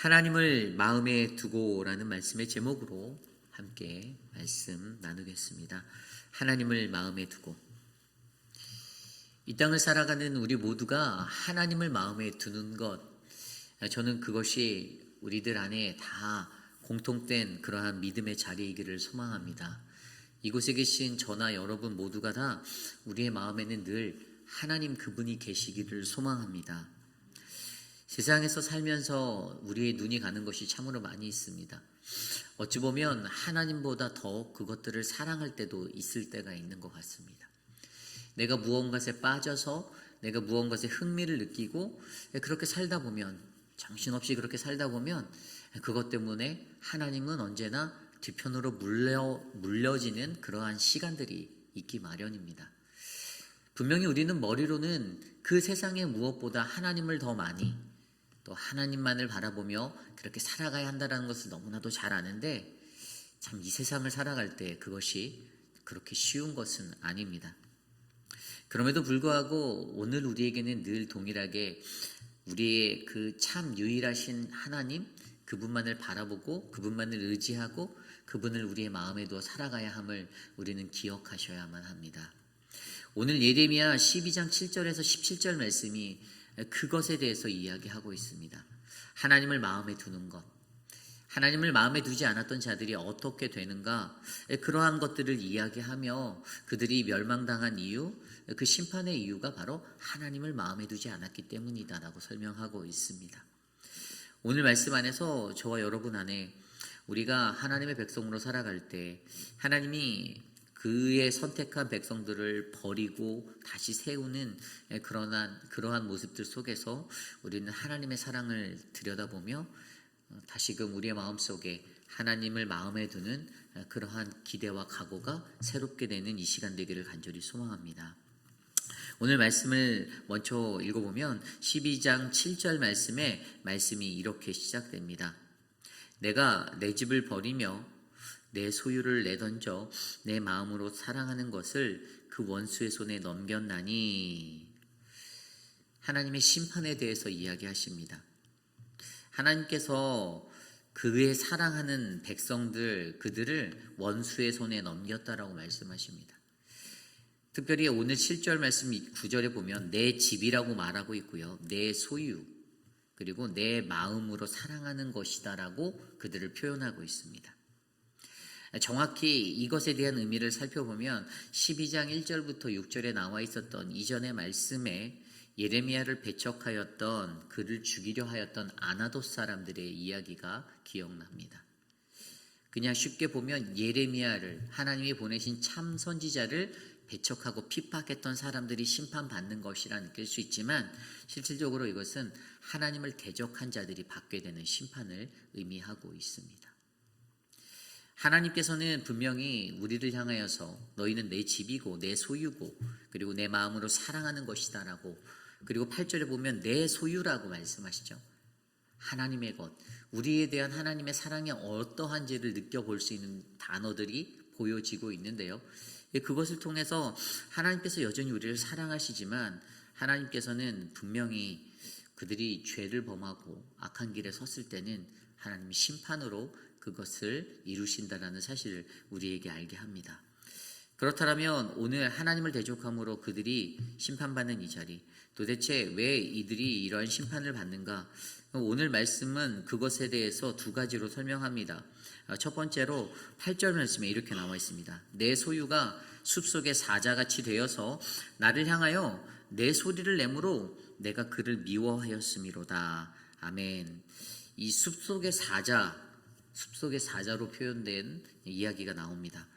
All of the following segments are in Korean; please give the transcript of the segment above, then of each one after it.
하나님을 마음에 두고라는 말씀의 제목으로 함께 말씀 나누겠습니다. 하나님을 마음에 두고. 이 땅을 살아가는 우리 모두가 하나님을 마음에 두는 것, 저는 그것이 우리들 안에 다 공통된 그러한 믿음의 자리이기를 소망합니다. 이곳에 계신 저나 여러분 모두가 다 우리의 마음에는 늘 하나님 그분이 계시기를 소망합니다. 세상에서 살면서 우리의 눈이 가는 것이 참으로 많이 있습니다. 어찌 보면 하나님보다 더 그것들을 사랑할 때도 있을 때가 있는 것 같습니다. 내가 무언가에 빠져서 내가 무언가에 흥미를 느끼고 그렇게 살다 보면, 정신없이 그렇게 살다 보면 그것 때문에 하나님은 언제나 뒤편으로 물려지는 그러한 시간들이 있기 마련입니다. 분명히 우리는 머리로는 그 세상의 무엇보다 하나님을 더 많이, 또 하나님만을 바라보며 그렇게 살아가야 한다는 것을 너무나도 잘 아는데, 참 이 세상을 살아갈 때 그것이 그렇게 쉬운 것은 아닙니다. 그럼에도 불구하고 오늘 우리에게는 늘 동일하게 우리의 그 참 유일하신 하나님, 그분만을 바라보고 그분만을 의지하고 그분을 우리의 마음에 두어 살아가야 함을 우리는 기억하셔야만 합니다. 오늘 예레미야 12장 7절에서 17절 말씀이 그것에 대해서 이야기하고 있습니다. 하나님을 마음에 두는 것, 하나님을 마음에 두지 않았던 자들이 어떻게 되는가, 그러한 것들을 이야기하며 그들이 멸망당한 이유, 그 심판의 이유가 바로 하나님을 마음에 두지 않았기 때문이다라고 설명하고 있습니다. 오늘 말씀 안에서 저와 여러분 안에 우리가 하나님의 백성으로 살아갈 때 하나님이 그의 선택한 백성들을 버리고 다시 세우는 그러한 모습들 속에서 우리는 하나님의 사랑을 들여다보며 다시금 우리의 마음속에 하나님을 마음에 두는 그러한 기대와 각오가 새롭게 되는 이 시간 되기를 간절히 소망합니다. 오늘 말씀을 먼저 읽어보면 12장 7절 말씀이 이렇게 시작됩니다. 내가 내 집을 버리며 내 소유를 내던져 내 마음으로 사랑하는 것을 그 원수의 손에 넘겼나니. 하나님의 심판에 대해서 이야기하십니다. 하나님께서 그의 사랑하는 백성들, 그들을 원수의 손에 넘겼다라고 말씀하십니다. 특별히 오늘 7절 말씀 9절에 보면 내 집이라고 말하고 있고요, 내 소유, 그리고 내 마음으로 사랑하는 것이다라고 그들을 표현하고 있습니다. 정확히 이것에 대한 의미를 살펴보면 12장 1절부터 6절에 나와 있었던 이전의 말씀에 예레미야를 배척하였던, 그를 죽이려 하였던 아나돗 사람들의 이야기가 기억납니다. 그냥 쉽게 보면 예레미야를, 하나님이 보내신 참 선지자를 배척하고 핍박했던 사람들이 심판받는 것이라 느낄 수 있지만, 실질적으로 이것은 하나님을 대적한 자들이 받게 되는 심판을 의미하고 있습니다. 하나님께서는 분명히 우리를 향하여서 너희는 내 집이고 내 소유고 그리고 내 마음으로 사랑하는 것이다 라고, 그리고 8절에 보면 내 소유라고 말씀하시죠. 하나님의 것, 우리에 대한 하나님의 사랑이 어떠한지를 느껴볼 수 있는 단어들이 보여지고 있는데요, 그것을 통해서 하나님께서 여전히 우리를 사랑하시지만 하나님께서는 분명히 그들이 죄를 범하고 악한 길에 섰을 때는 하나님이 심판으로 그것을 이루신다라는 사실을 우리에게 알게 합니다. 그렇다면 오늘 하나님을 대적함으로 그들이 심판받는 이 자리, 도대체 왜 이들이 이러한 심판을 받는가? 오늘 말씀은 그것에 대해서 두 가지로 설명합니다. 첫 번째로 8절 말씀에 이렇게 나와 있습니다. 내 소유가 숲속의 사자같이 되어서 나를 향하여 내 소리를 내므로 내가 그를 미워하였음이로다. 아멘. 이 숲속의 사자로 표현된 이야기가 나옵니다.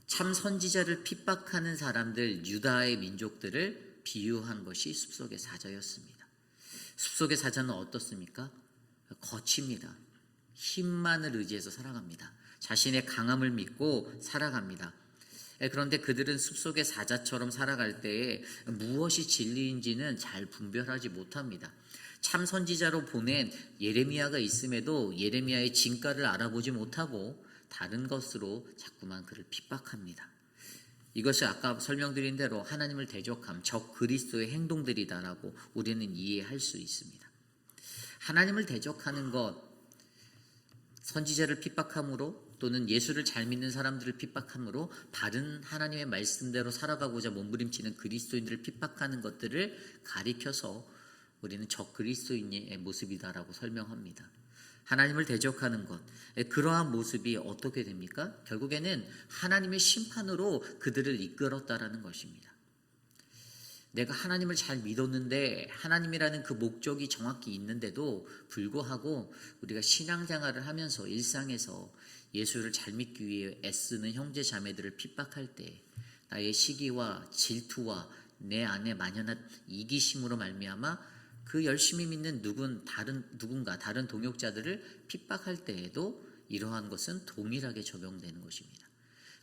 참 선지자를 핍박하는 사람들, 유다의 민족들을 비유한 것이 숲속의 사자였습니다. 숲속의 사자는 어떻습니까? 거칩니다. 힘만을 의지해서 살아갑니다. 자신의 강함을 믿고 살아갑니다. 그런데 그들은 숲속의 사자처럼 살아갈 때에 무엇이 진리인지는 잘 분별하지 못합니다. 참 선지자로 보낸 예레미야가 있음에도 예레미야의 진가를 알아보지 못하고 다른 것으로 자꾸만 그를 핍박합니다. 이것이 아까 설명드린 대로 하나님을 대적함, 적 그리스도의 행동들이다라고 우리는 이해할 수 있습니다. 하나님을 대적하는 것, 선지자를 핍박함으로 또는 예수를 잘 믿는 사람들을 핍박함으로 바른 하나님의 말씀대로 살아가고자 몸부림치는 그리스도인들을 핍박하는 것들을 가리켜서 우리는 적그리스도인의 모습이다라고 설명합니다. 하나님을 대적하는 것, 그러한 모습이 어떻게 됩니까? 결국에는 하나님의 심판으로 그들을 이끌었다라는 것입니다. 내가 하나님을 잘 믿었는데 하나님이라는 그 목적이 정확히 있는데도 불구하고 우리가 신앙생활을 하면서 일상에서 예수를 잘 믿기 위해 애쓰는 형제 자매들을 핍박할 때 나의 시기와 질투와 내 안에 만연한 이기심으로 말미암아 그 열심히 믿는 누군가 다른 동역자들을 핍박할 때에도 이러한 것은 동일하게 적용되는 것입니다.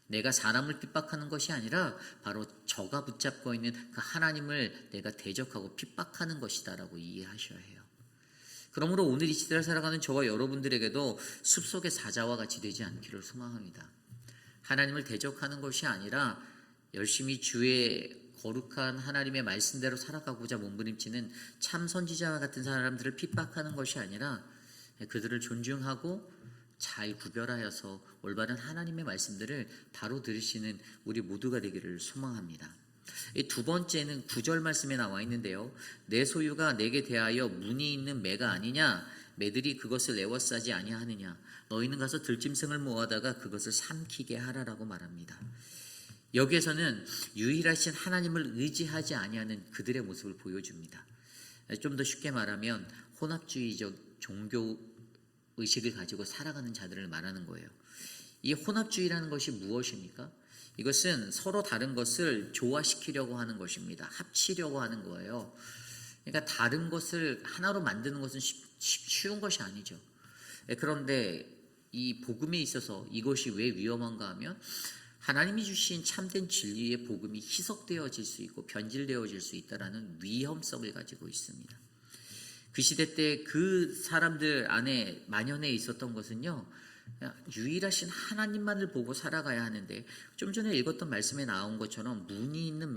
내가 사람을 핍박하는 것이 아니라 바로 저가 붙잡고 있는 그 하나님을 내가 대적하고 핍박하는 것이다라고 이해하셔야 해요. 그러므로 오늘 이 시대를 살아가는 저와 여러분들에게도 숲속의 사자와 같이 되지 않기를 소망합니다. 하나님을 대적하는 것이 아니라 열심히 주의 거룩한 하나님의 말씀대로 살아가고자 몸부림치는 참 선지자와 같은 사람들을 핍박하는 것이 아니라 그들을 존중하고 잘 구별하여서 올바른 하나님의 말씀들을 바로 들으시는 우리 모두가 되기를 소망합니다. 이 두 번째는 9절 말씀에 나와 있는데요. 내 소유가 내게 대하여 문이 있는 매가 아니냐? 매들이 그것을 에워싸지 아니하느냐? 너희는 가서 들짐승을 모아다가 그것을 삼키게 하라라고 말합니다. 여기에서는 유일하신 하나님을 의지하지 아니하는 그들의 모습을 보여줍니다. 좀 더 쉽게 말하면 혼합주의적 종교 의식을 가지고 살아가는 자들을 말하는 거예요. 이 혼합주의라는 것이 무엇입니까? 이것은 서로 다른 것을 조화시키려고 하는 것입니다. 합치려고 하는 거예요. 그러니까 다른 것을 하나로 만드는 것은 쉬운 것이 아니죠. 그런데 이 복음에 있어서 이것이 왜 위험한가 하면 하나님이 주신 참된 진리의 복음이 희석되어질 수 있고 변질되어질 수 있다는 위험성을 가지고 있습니다. 그 시대 때 그 사람들 안에 만연해 있었던 것은요, 유일하신 하나님만을 보고 살아가야 하는데, 좀 전에 읽었던 말씀에 나온 것처럼 문이 있는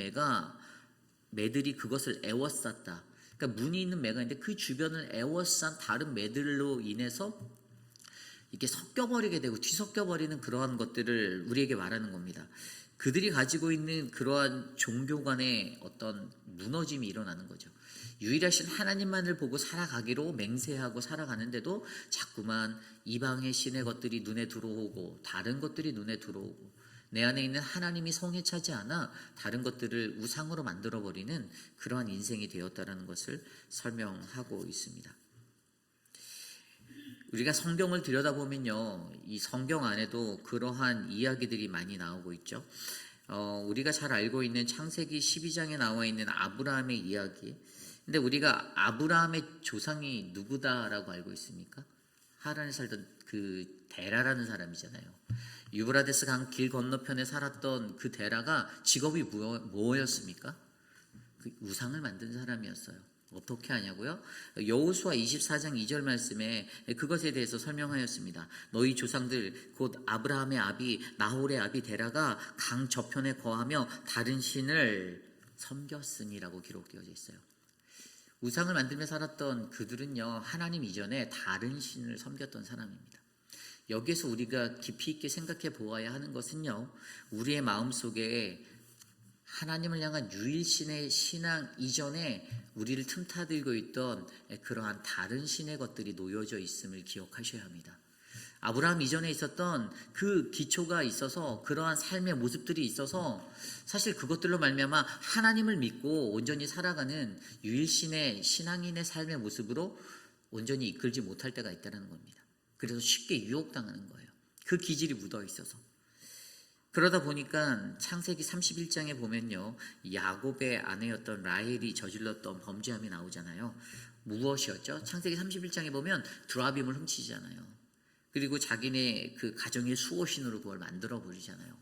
매들이 그것을 에워쌌다. 그러니까 문이 있는 매가 있는데 그 주변을 에워싼 다른 매들로 인해서 이게 섞여버리게 되고 뒤섞여버리는 그러한 것들을 우리에게 말하는 겁니다. 그들이 가지고 있는 그러한 종교 간의 어떤 무너짐이 일어나는 거죠. 유일하신 하나님만을 보고 살아가기로 맹세하고 살아가는데도 자꾸만 이방의 신의 것들이 눈에 들어오고 다른 것들이 눈에 들어오고 내 안에 있는 하나님이 성에 차지 않아 다른 것들을 우상으로 만들어버리는 그러한 인생이 되었다는 것을 설명하고 있습니다. 우리가 성경을 들여다보면요, 이 성경 안에도 그러한 이야기들이 많이 나오고 있죠. 우리가 잘 알고 있는 창세기 12장에 나와 있는 아브라함의 이야기. 근데 우리가 아브라함의 조상이 누구다라고 알고 있습니까? 하란에 살던 그 데라라는 사람이잖아요. 유브라데스 강 길 건너편에 살았던 그 데라가 직업이 뭐였습니까? 그 우상을 만든 사람이었어요. 어떻게 하냐고요? 여호수아 24장 2절 말씀에 그것에 대해서 설명하였습니다. 너희 조상들 곧 아브라함의 아비 나홀의 아비 데라가 강 저편에 거하며 다른 신을 섬겼으니라고 기록되어져 있어요. 우상을 만들며 살았던 그들은요, 하나님 이전에 다른 신을 섬겼던 사람입니다. 여기에서 우리가 깊이 있게 생각해 보아야 하는 것은요, 우리의 마음속에 하나님을 향한 유일신의 신앙 이전에 우리를 틈타들고 있던 그러한 다른 신의 것들이 놓여져 있음을 기억하셔야 합니다. 아브라함 이전에 있었던 그 기초가 있어서 그러한 삶의 모습들이 있어서 사실 그것들로 말미암아 하나님을 믿고 온전히 살아가는 유일신의 신앙인의 삶의 모습으로 온전히 이끌지 못할 때가 있다는 겁니다. 그래서 쉽게 유혹당하는 거예요. 그 기질이 묻어 있어서. 그러다 보니까 창세기 31장에 보면요, 야곱의 아내였던 라헬이 저질렀던 범죄함이 나오잖아요. 무엇이었죠? 창세기 31장에 보면 드라빔을 훔치잖아요. 그리고 자기네 그 가정의 수호신으로 그걸 만들어 버리잖아요.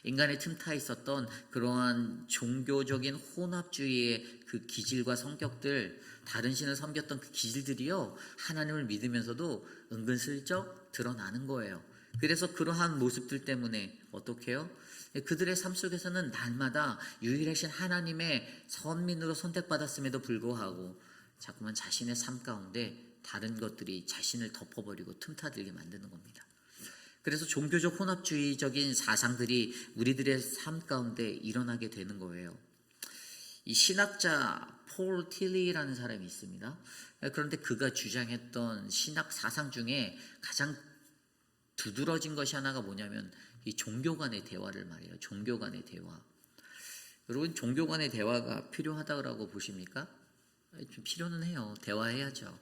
인간의 틈타 있었던 그러한 종교적인 혼합주의의 그 기질과 성격들, 다른 신을 섬겼던 그 기질들이요, 하나님을 믿으면서도 은근슬쩍 드러나는 거예요. 그래서 그러한 모습들 때문에 어떻게 해요? 그들의 삶 속에서는 날마다 유일하신 하나님의 선민으로 선택받았음에도 불구하고 자꾸만 자신의 삶 가운데 다른 것들이 자신을 덮어버리고 틈타들게 만드는 겁니다. 그래서 종교적 혼합주의적인 사상들이 우리들의 삶 가운데 일어나게 되는 거예요. 이 신학자 폴 틸리라는 사람이 있습니다. 그런데 그가 주장했던 신학 사상 중에 가장 두드러진 것이 하나가 뭐냐면 이 종교 간의 대화를 말해요. 종교 간의 대화. 여러분, 종교 간의 대화가 필요하다고 보십니까? 좀 필요는 해요. 대화해야죠.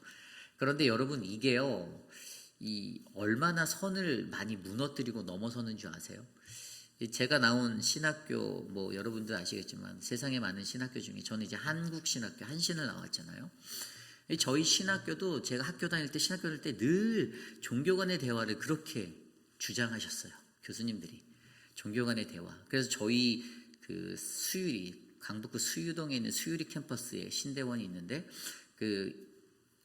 그런데 여러분, 이게요, 이 얼마나 선을 많이 무너뜨리고 넘어서는 줄 아세요? 제가 나온 신학교, 뭐 여러분들 아시겠지만 세상에 많은 신학교 중에 저는 이제 한국 신학교 한신을 나왔잖아요. 저희 신학교도 제가 학교 다닐 때 신학교 다닐 때 늘 종교 간의 대화를 그렇게 주장하셨어요. 교수님들이 종교 간의 대화. 그래서 저희 그 수유리, 강북구 수유동에 있는 수유리 캠퍼스에 신대원이 있는데 그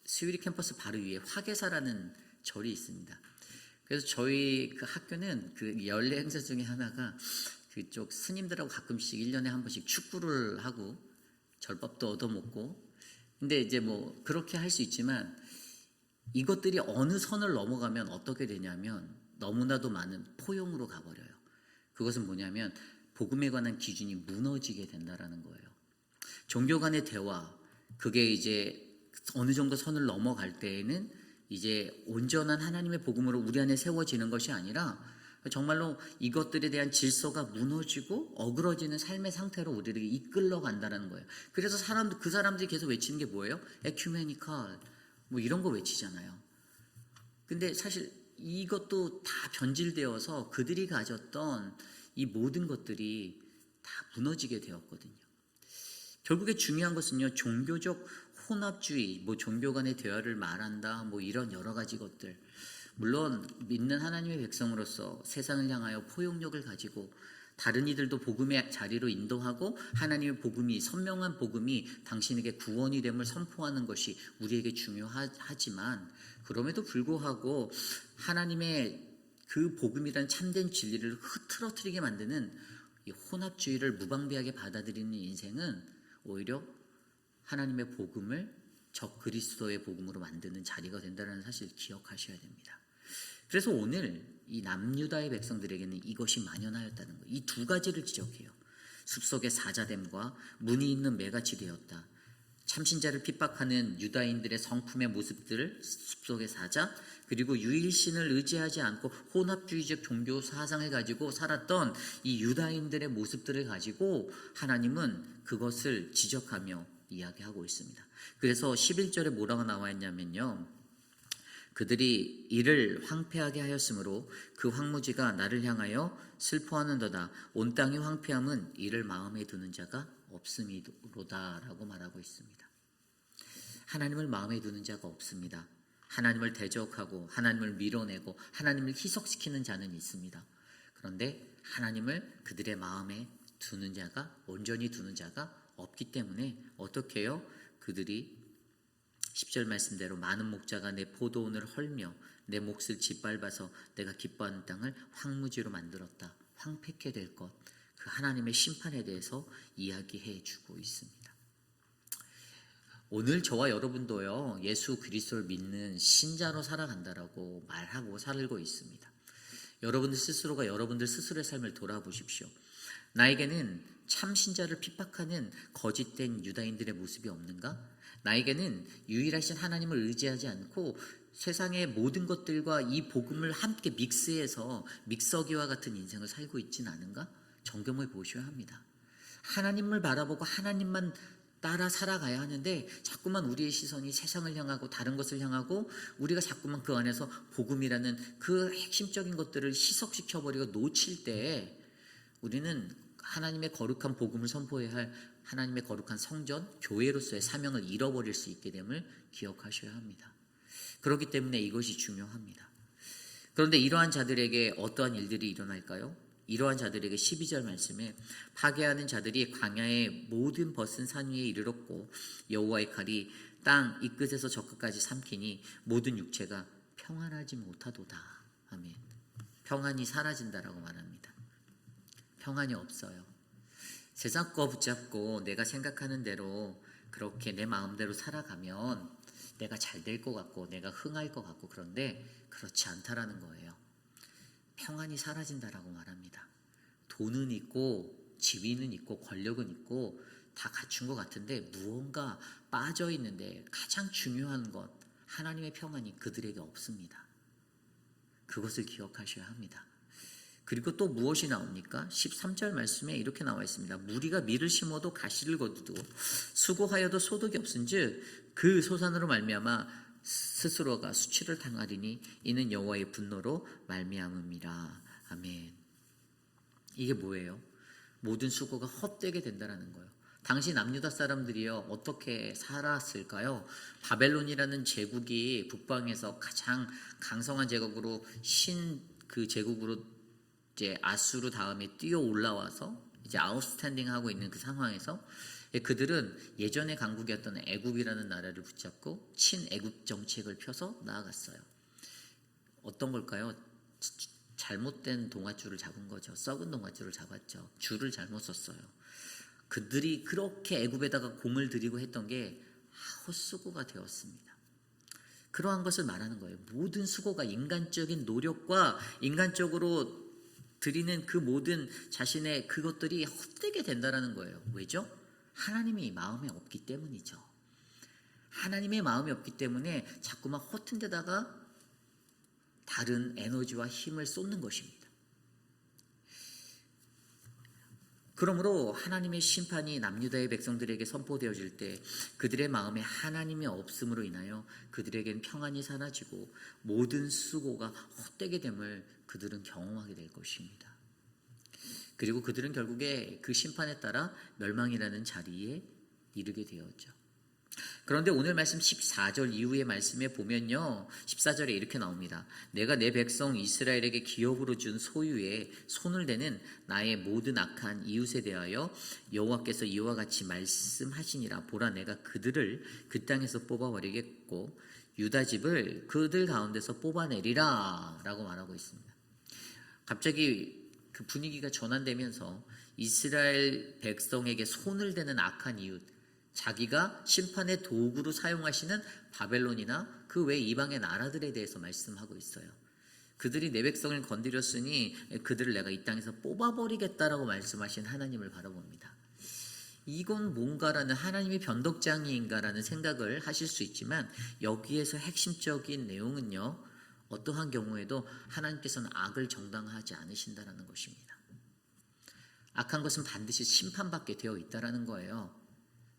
수유리 캠퍼스 바로 위에 화계사라는 절이 있습니다. 그래서 저희 그 학교는 그 연례 행사 중에 하나가 그쪽 스님들하고 가끔씩 1년에 한 번씩 축구를 하고 절밥도 얻어먹고, 근데 이제 뭐 그렇게 할 수 있지만 이것들이 어느 선을 넘어가면 어떻게 되냐면 너무나도 많은 포용으로 가버려요. 그것은 뭐냐면 복음에 관한 기준이 무너지게 된다라는 거예요. 종교 간의 대화, 그게 이제 어느 정도 선을 넘어갈 때에는 이제 온전한 하나님의 복음으로 우리 안에 세워지는 것이 아니라 정말로 이것들에 대한 질서가 무너지고 어그러지는 삶의 상태로 우리를 이끌러 간다는 거예요. 그래서 그 사람들이 계속 외치는 게 뭐예요? 에큐메니컬, 뭐 이런 거 외치잖아요. 근데 사실 이것도 다 변질되어서 그들이 가졌던 이 모든 것들이 다 무너지게 되었거든요. 결국에 중요한 것은요, 종교적 혼합주의, 뭐 종교 간의 대화를 말한다, 뭐 이런 여러 가지 것들. 물론 믿는 하나님의 백성으로서 세상을 향하여 포용력을 가지고 다른 이들도 복음의 자리로 인도하고 하나님의 복음이, 선명한 복음이 당신에게 구원이 됨을 선포하는 것이 우리에게 중요하지만, 그럼에도 불구하고 하나님의 그 복음이란 참된 진리를 흐트러뜨리게 만드는 이 혼합주의를 무방비하게 받아들이는 인생은 오히려 하나님의 복음을 적 그리스도의 복음으로 만드는 자리가 된다는 사실을 기억하셔야 됩니다. 그래서 오늘 이 남유다의 백성들에게는 이것이 만연하였다는 거예요. 이 두 가지를 지적해요. 숲속의 사자됨과 문이 있는 매같이 되었다. 참신자를 핍박하는 유다인들의 성품의 모습들을 숲속의 사자, 그리고 유일신을 의지하지 않고 혼합주의적 종교 사상을 가지고 살았던 이 유다인들의 모습들을 가지고 하나님은 그것을 지적하며 이야기하고 있습니다. 그래서 11절에 뭐라고 나와 있냐면요, 그들이 이를 황폐하게 하였으므로 그 황무지가 나를 향하여 슬퍼하는도다. 온 땅의 황폐함은 이를 마음에 두는 자가 없음이로다 라고 말하고 있습니다. 하나님을 마음에 두는 자가 없습니다. 하나님을 대적하고 하나님을 밀어내고 하나님을 희석시키는 자는 있습니다. 그런데 하나님을 그들의 마음에 두는 자가, 온전히 두는 자가 없기 때문에 어떻게 해요? 그들이 10절 말씀대로 많은 목자가 내 포도원을 헐며 내 몫을 짓밟아서 내가 기뻐하는 땅을 황무지로 만들었다. 황폐케 될 것, 그 하나님의 심판에 대해서 이야기해 주고 있습니다. 오늘 저와 여러분도요, 예수 그리스도를 믿는 신자로 살아간다라고 말하고 살고 있습니다. 여러분들 스스로가 여러분들 스스로의 삶을 돌아보십시오. 나에게는 참 신자를 핍박하는 거짓된 유다인들의 모습이 없는가? 나에게는 유일하신 하나님을 의지하지 않고 세상의 모든 것들과 이 복음을 함께 믹스해서 믹서기와 같은 인생을 살고 있진 않은가? 점검해 보셔야 합니다. 하나님을 바라보고 하나님만 따라 살아가야 하는데 자꾸만 우리의 시선이 세상을 향하고 다른 것을 향하고 우리가 자꾸만 그 안에서 복음이라는 그 핵심적인 것들을 희석시켜버리고 놓칠 때 우리는 하나님의 거룩한 복음을 선포해야 할 하나님의 거룩한 성전, 교회로서의 사명을 잃어버릴 수 있게 됨을 기억하셔야 합니다. 그렇기 때문에 이것이 중요합니다. 그런데 이러한 자들에게 어떠한 일들이 일어날까요? 이러한 자들에게 12절 말씀에 파괴하는 자들이 광야의 모든 벗은 산 위에 이르렀고 여호와의 칼이 땅 이 끝에서 저 끝까지 삼키니 모든 육체가 평안하지 못하도다. 아멘. 평안이 사라진다라고 말합니다. 평안이 없어요. 세상 거 붙잡고 내가 생각하는 대로 그렇게 내 마음대로 살아가면 내가 잘 될 것 같고 내가 흥할 것 같고 그런데 그렇지 않다라는 거예요. 평안이 사라진다라고 말합니다. 돈은 있고 지위는 있고 권력은 있고 다 갖춘 것 같은데 무언가 빠져 있는데 가장 중요한 것 하나님의 평안이 그들에게 없습니다. 그것을 기억하셔야 합니다. 그리고 또 무엇이 나옵니까? 13절 말씀에 이렇게 나와 있습니다. 무리가 밀을 심어도 가시를 거두고 수고하여도 소득이 없은즉 그 소산으로 말미암아 스스로가 수치를 당하리니 이는 여호와의 분노로 말미암음이라. 아멘. 이게 뭐예요? 모든 수고가 헛되게 된다는 거예요. 당시 남유다 사람들이요 어떻게 살았을까요? 바벨론이라는 제국이 북방에서 가장 강성한 제국으로 그 제국으로 이제 아수르 다음에 뛰어 올라와서 이제 아웃스탠딩 하고 있는 그 상황에서 그들은 예전의 강국이었던 애굽이라는 나라를 붙잡고 친애굽 정책을 펴서 나아갔어요. 어떤 걸까요? 잘못된 동아줄을 잡은 거죠. 썩은 동아줄을 잡았죠. 줄을 잘못 썼어요. 그들이 그렇게 애굽에다가 공을 들이고 했던 게 헛수고가 되었습니다. 그러한 것을 말하는 거예요. 모든 수고가 인간적인 노력과 인간적으로 드리는 그 모든 자신의 그것들이 헛되게 된다는 거예요. 왜죠? 하나님이 마음에 없기 때문이죠. 하나님의 마음이 없기 때문에 자꾸만 허튼 데다가 다른 에너지와 힘을 쏟는 것입니다. 그러므로 하나님의 심판이 남유다의 백성들에게 선포되어질 때 그들의 마음에 하나님이 없음으로 인하여 그들에겐 평안이 사라지고 모든 수고가 헛되게 됨을 그들은 경험하게 될 것입니다. 그리고 그들은 결국에 그 심판에 따라 멸망이라는 자리에 이르게 되었죠. 그런데 오늘 말씀 14절 이후의 말씀에 보면요 14절에 이렇게 나옵니다. 내가 내 백성 이스라엘에게 기업으로 준 소유에 손을 대는 나의 모든 악한 이웃에 대하여 여호와께서 이와 같이 말씀하시니라. 보라 내가 그들을 그 땅에서 뽑아버리겠고 유다 집을 그들 가운데서 뽑아내리라 라고 말하고 있습니다. 갑자기 그 분위기가 전환되면서 이스라엘 백성에게 손을 대는 악한 이웃, 자기가 심판의 도구로 사용하시는 바벨론이나 그 외 이방의 나라들에 대해서 말씀하고 있어요. 그들이 내 백성을 건드렸으니 그들을 내가 이 땅에서 뽑아버리겠다라고 말씀하신 하나님을 바라봅니다. 이건 뭔가라는 하나님의 변덕장이인가라는 생각을 하실 수 있지만 여기에서 핵심적인 내용은요. 어떠한 경우에도 하나님께서는 악을 정당화하지 않으신다라는 것입니다. 악한 것은 반드시 심판받게 되어 있다라는 거예요.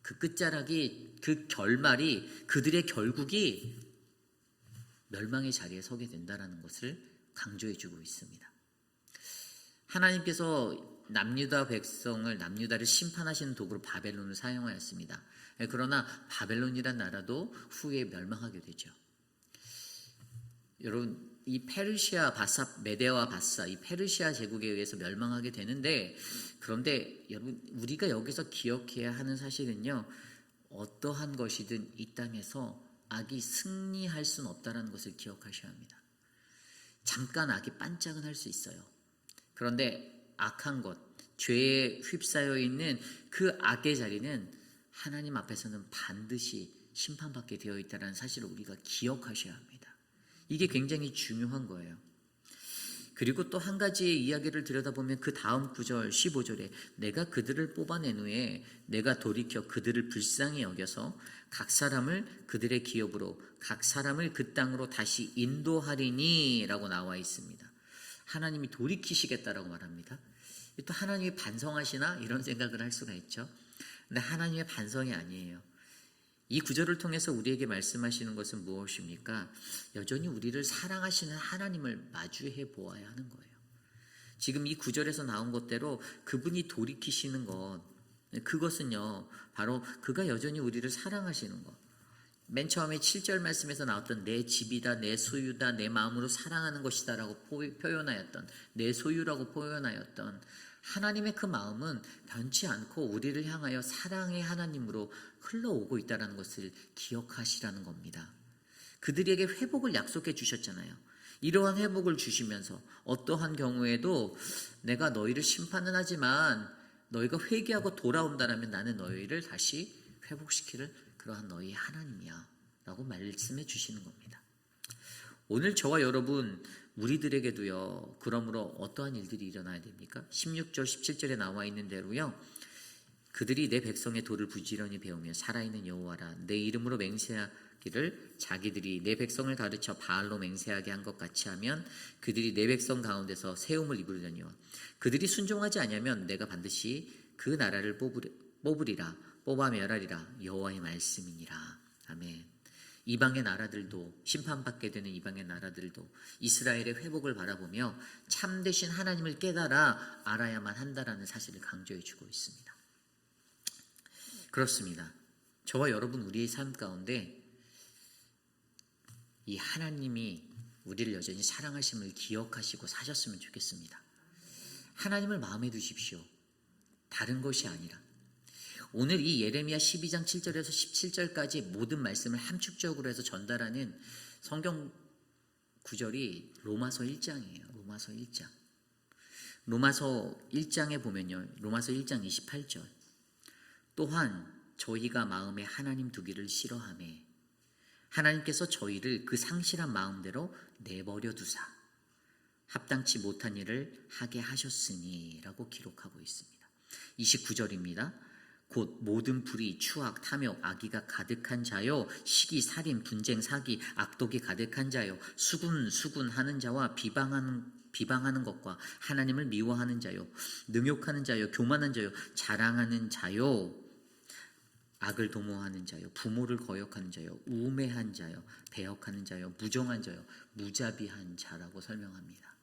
그 끝자락이 그 결말이 그들의 결국이 멸망의 자리에 서게 된다라는 것을 강조해 주고 있습니다. 하나님께서 남유다를 심판하시는 도구로 바벨론을 사용하였습니다. 그러나 바벨론이란 나라도 후에 멸망하게 되죠. 여러분 이 페르시아 메데와 바사 이 페르시아 제국에 의해서 멸망하게 되는데 그런데 여러분 우리가 여기서 기억해야 하는 사실은요 어떠한 것이든 이 땅에서 악이 승리할 수는 없다는 것을 기억하셔야 합니다. 잠깐 악이 반짝은 할 수 있어요. 그런데 악한 것, 죄에 휩싸여 있는 그 악의 자리는 하나님 앞에서는 반드시 심판받게 되어 있다는 사실을 우리가 기억하셔야 합니다. 이게 굉장히 중요한 거예요. 그리고 또 한 가지의 이야기를 들여다보면 그 다음 구절 15절에 내가 그들을 뽑아낸 후에 내가 돌이켜 그들을 불쌍히 여겨서 각 사람을 그들의 기업으로 각 사람을 그 땅으로 다시 인도하리니 라고 나와 있습니다. 하나님이 돌이키시겠다라고 말합니다. 또 하나님이 반성하시나 이런 생각을 할 수가 있죠. 근데 하나님의 반성이 아니에요. 이 구절을 통해서 우리에게 말씀하시는 것은 무엇입니까? 여전히 우리를 사랑하시는 하나님을 마주해 보아야 하는 거예요. 지금 이 구절에서 나온 것대로 그분이 돌이키시는 것, 그것은요 바로 그가 여전히 우리를 사랑하시는 것. 맨 처음에 7절 말씀에서 나왔던 내 집이다, 내 소유다, 내 마음으로 사랑하는 것이다 라고 표현하였던 내 소유라고 표현하였던 하나님의 그 마음은 변치 않고 우리를 향하여 사랑의 하나님으로 흘러오고 있다는 것을 기억하시라는 겁니다. 그들에게 회복을 약속해 주셨잖아요. 이러한 회복을 주시면서 어떠한 경우에도 내가 너희를 심판은 하지만 너희가 회개하고 돌아온다면 나는 너희를 다시 회복시키는 그러한 너희의 하나님이야 라고 말씀해 주시는 겁니다. 오늘 저와 여러분 우리들에게도요, 그러므로 어떠한 일들이 일어나야 됩니까? 16절 17절에 나와 있는 대로요, 그들이 내 백성의 도를 부지런히 배우며 살아있는 여호와라 내 이름으로 맹세하기를 자기들이 내 백성을 가르쳐 바알로 맹세하게 한 것 같이 하면 그들이 내 백성 가운데서 세움을 입으려니와 그들이 순종하지 아니하면 내가 반드시 그 나라를 뽑으리라 뽑아 멸하리라 여호와의 말씀이니라. 아멘. 이방의 나라들도, 심판받게 되는 이방의 나라들도 이스라엘의 회복을 바라보며 참되신 하나님을 깨달아 알아야만 한다라는 사실을 강조해 주고 있습니다. 그렇습니다. 저와 여러분 우리의 삶 가운데 이 하나님이 우리를 여전히 사랑하심을 기억하시고 사셨으면 좋겠습니다. 하나님을 마음에 두십시오. 다른 것이 아니라. 오늘 이 예레미야 12장 7절에서 17절까지 모든 말씀을 함축적으로 해서 전달하는 성경 구절이 로마서 1장이에요. 로마서 1장. 로마서 1장에 보면요. 로마서 1장 28절. 또한 저희가 마음에 하나님 두기를 싫어하매 하나님께서 저희를 그 상실한 마음대로 내버려 두사 합당치 못한 일을 하게 하셨으니 라고 기록하고 있습니다. 29절입니다. 곧 모든 불의, 추악, 탐욕, 악의가 가득한 자요 시기, 살인, 분쟁, 사기, 악독이 가득한 자요 수군하는 자와 비방하는 것과 하나님을 미워하는 자요 능욕하는 자요 교만한 자요 자랑하는 자요 악을 도모하는 자요 부모를 거역하는 자요 우매한 자요 배역하는 자요 무정한 자요 무자비한 자라고 설명합니다.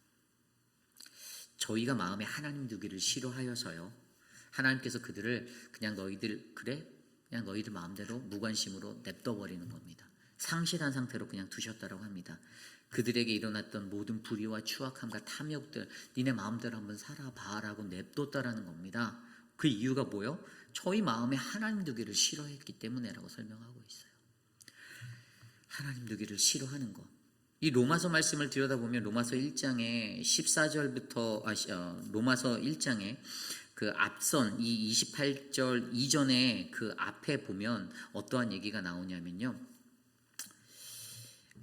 저희가 마음에 하나님 두기를 싫어하여서요 하나님께서 그들을 그냥 너희들 마음대로 무관심으로 냅둬버리는 겁니다. 상실한 상태로 그냥 두셨다라고 합니다. 그들에게 일어났던 모든 불의와 추악함과 탐욕들 니네 마음대로 한번 살아봐라고 냅뒀다라는 겁니다. 그 이유가 뭐요? 저희 마음에 하나님 두기를 싫어했기 때문에라고 설명하고 있어요. 하나님 두기를 싫어하는 것. 이 로마서 말씀을 들여다보면 로마서 1장에 14절부터 로마서 1장에 그 앞선 이 28절 이전에 그 앞에 보면 어떠한 얘기가 나오냐면요.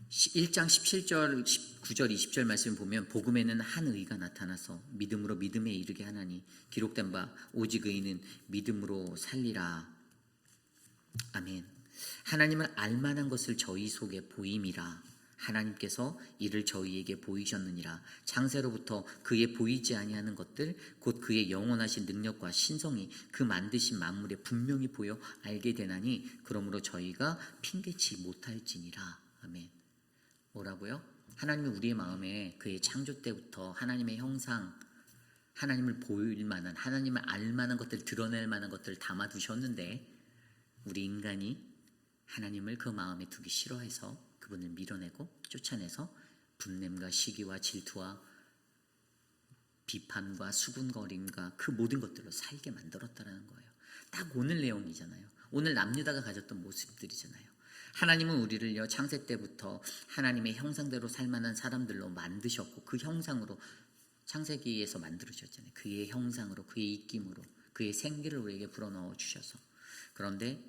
1장 17절, 19절, 20절 말씀을 보면 복음에는 한 의가 나타나서 믿음으로 믿음에 이르게 하나니 기록된 바 오직 의인은 믿음으로 살리라. 아멘. 하나님을 알만한 것을 저희 속에 보임이라. 하나님께서 이를 저희에게 보이셨느니라. 창세로부터 그의 보이지 아니하는 것들 곧 그의 영원하신 능력과 신성이 그 만드신 만물에 분명히 보여 알게 되나니 그러므로 저희가 핑계치 못할지니라. 아멘. 뭐라고요? 하나님은 우리의 마음에 그의 창조 때부터 하나님의 형상, 하나님을 보일 만한, 하나님을 알 만한 것들, 드러낼 만한 것들을 담아두셨는데 우리 인간이 하나님을 그 마음에 두기 싫어해서 그분을 밀어내고 쫓아내서 분냄과 시기와 질투와 비판과 수군거림과 그 모든 것들로 살게 만들었다는 거예요. 딱 오늘 내용이잖아요. 오늘 남유다가 가졌던 모습들이잖아요. 하나님은 우리를요 창세 때부터 하나님의 형상대로 살만한 사람들로 만드셨고 그 형상으로 창세기에서 만들어주셨잖아요. 그의 형상으로 그의 입김으로 그의 생기를 우리에게 불어넣어 주셔서 그런데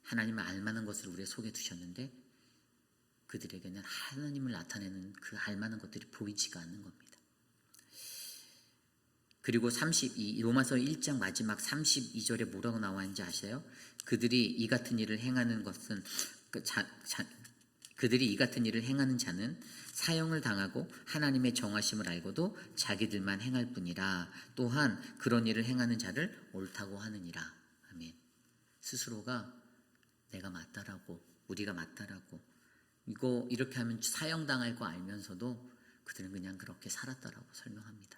하나님을 알만한 것을 우리의 속에 두셨는데 그들에게는 하나님을 나타내는 그 알만한 것들이 보이지가 않는 겁니다. 그리고 로마서 1장 마지막 32절에 뭐라고 나와 있는지 아세요? 그들이 이 같은 일을 행하는 자는 사형을 당하고 하나님의 정하심을 알고도 자기들만 행할 뿐이라. 또한 그런 일을 행하는 자를 옳다고 하느니라. 아멘. 스스로가 내가 맞다라고 우리가 맞다라고 이렇게 하면 사형당할 거 알면서도 그들은 그냥 그렇게 살았다라고 설명합니다.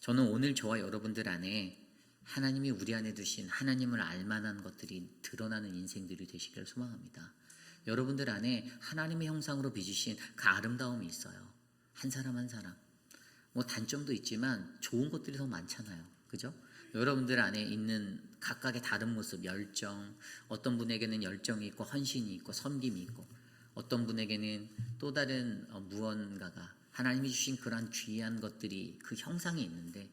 저는 오늘 저와 여러분들 안에 하나님이 우리 안에 두신 하나님을 알만한 것들이 드러나는 인생들이 되시기를 소망합니다. 여러분들 안에 하나님의 형상으로 빚으신 그 아름다움이 있어요. 한 사람 한 사람. 단점도 있지만 좋은 것들이 더 많잖아요. 그죠? 여러분들 안에 있는 각각의 다른 모습, 열정, 어떤 분에게는 열정이 있고 헌신이 있고 섬김이 있고 어떤 분에게는 또 다른 무언가가 하나님이 주신 그러한 귀한 것들이 그 형상이 있는데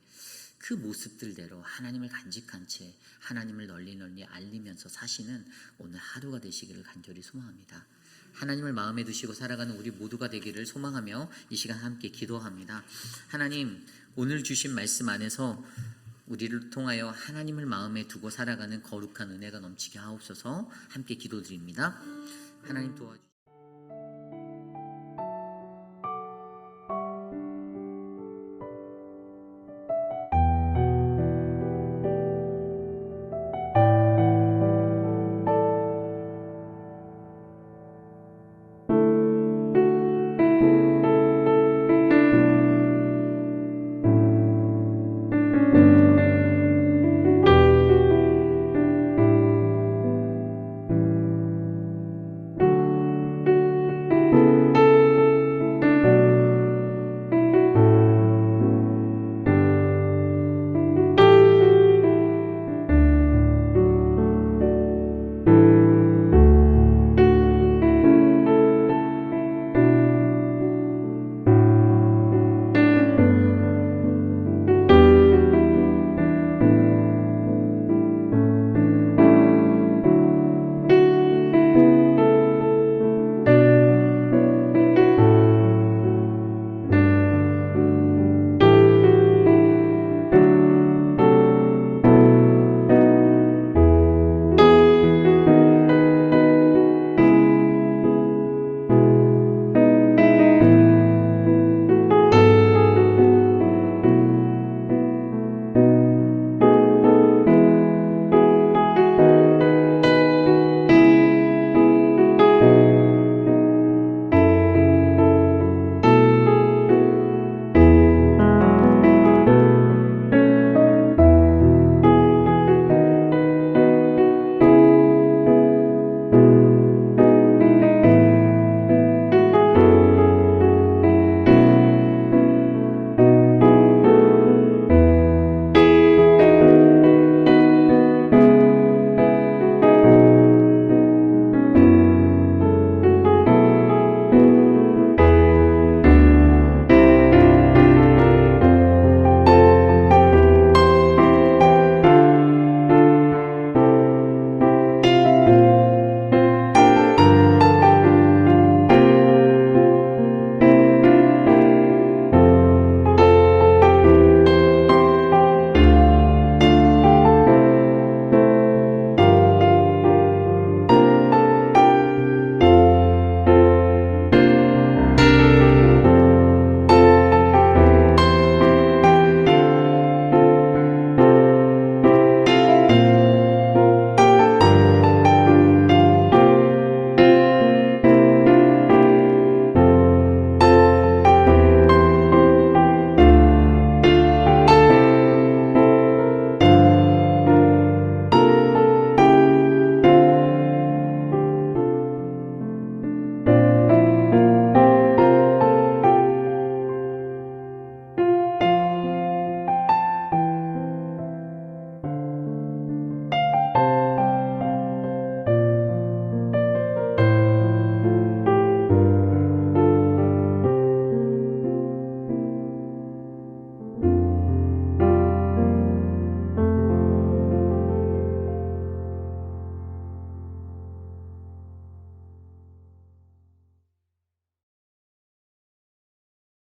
그 모습들대로 하나님을 간직한 채 하나님을 널리 알리면서 사시는 오늘 하루가 되시기를 간절히 소망합니다. 하나님을 마음에 두시고 살아가는 우리 모두가 되기를 소망하며 이 시간 함께 기도합니다. 하나님, 오늘 주신 말씀 안에서 우리를 통하여 하나님을 마음에 두고 살아가는 거룩한 은혜가 넘치게 하옵소서. 함께 기도드립니다. 하나님 도와주시옵소서.